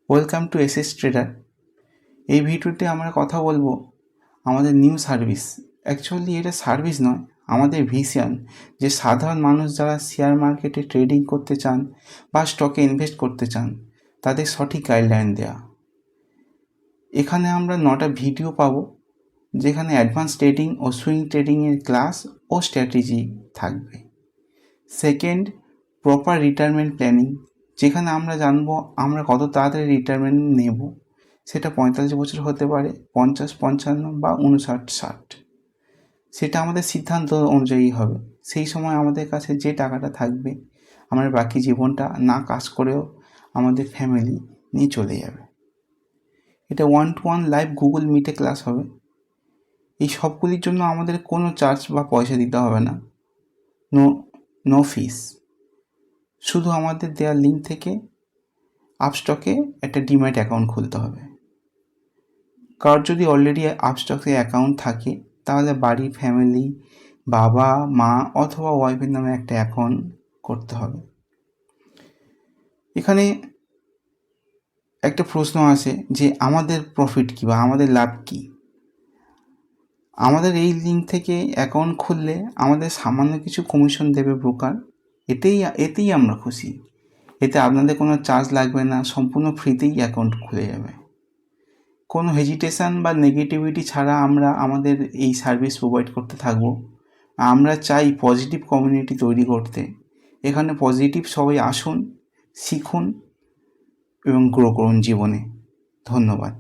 Welcome to SS tedder. এই ভিডিওতে আমরা কথা বলবো আমাদের নিউ সার্ভিস। অ্যাকচুয়ালি এটা সার্ভিস নয়, আমাদের ভিশন, যে সাধারণ মানুষ যারা শেয়ার মার্কেটে ট্রেডিং করতে চান বা স্টকে ইনভেস্ট করতে চান তাদের সঠিক গাইডলাইন দেওয়া। এখানে আমরা 9টা ভিডিও পাবো, যেখানে অ্যাডভান্স ট্রেডিং ও সুইং ট্রেডিংয়ের ক্লাস ও স্ট্র্যাটেজি থাকবে। সেকেন্ড, প্রপার রিটায়ারমেন্ট প্ল্যানিং, যেখানে আমরা জানবো আমরা কত তাড়াতাড়ি রিটায়ারমেন্ট নেব। সেটা 45 বছর হতে পারে, 50, 55 বা 59, 60। সেটা আমাদের সিদ্ধান্ত অনুযায়ী হবে। সেই সময় আমাদের কাছে যে টাকাটা থাকবে, আমরা বাকি জীবনটা না কাজ করেও আমাদের ফ্যামিলি নিয়ে চলে যাবে। এটা 1-to-1 লাইভ গুগল মিটে ক্লাস হবে। এই সবগুলির জন্য আমাদের কোনো চার্জ বা পয়সা দিতে হবে না, নো ফিস। শুধু আমাদের দেওয়া লিঙ্ক থেকে আপস্টকে একটা ডিম্যাট অ্যাকাউন্ট খুলতে হবে। কারোর যদি অলরেডি আপস্টকে অ্যাকাউন্ট থাকে তাহলে বাড়ি, ফ্যামিলি, বাবা, মা অথবা ওয়াইফের নামে একটা অ্যাকাউন্ট করতে হবে। এখানে একটা প্রশ্ন আসে যে আমাদের প্রফিট কী বা আমাদের লাভ কী। আমাদের এই লিঙ্ক থেকে অ্যাকাউন্ট খুললে আমাদের সামান্য কিছু কমিশন দেবে ব্রোকার, এতেই আমরা খুশি। এতে আপনাদের কোনো চার্জ লাগবে না, সম্পূর্ণ ফ্রিতেই অ্যাকাউন্ট খুলে যাবে। কোনো হেজিটেশন বা নেগেটিভিটি ছাড়া আমরা আমাদের এই সার্ভিস প্রোভাইড করতে থাকব। আমরা চাই পজিটিভ কমিউনিটি তৈরি করতে। এখানে পজিটিভ সবাই আসুন, শিখুন এবং গ্রো করুন জীবনে। ধন্যবাদ।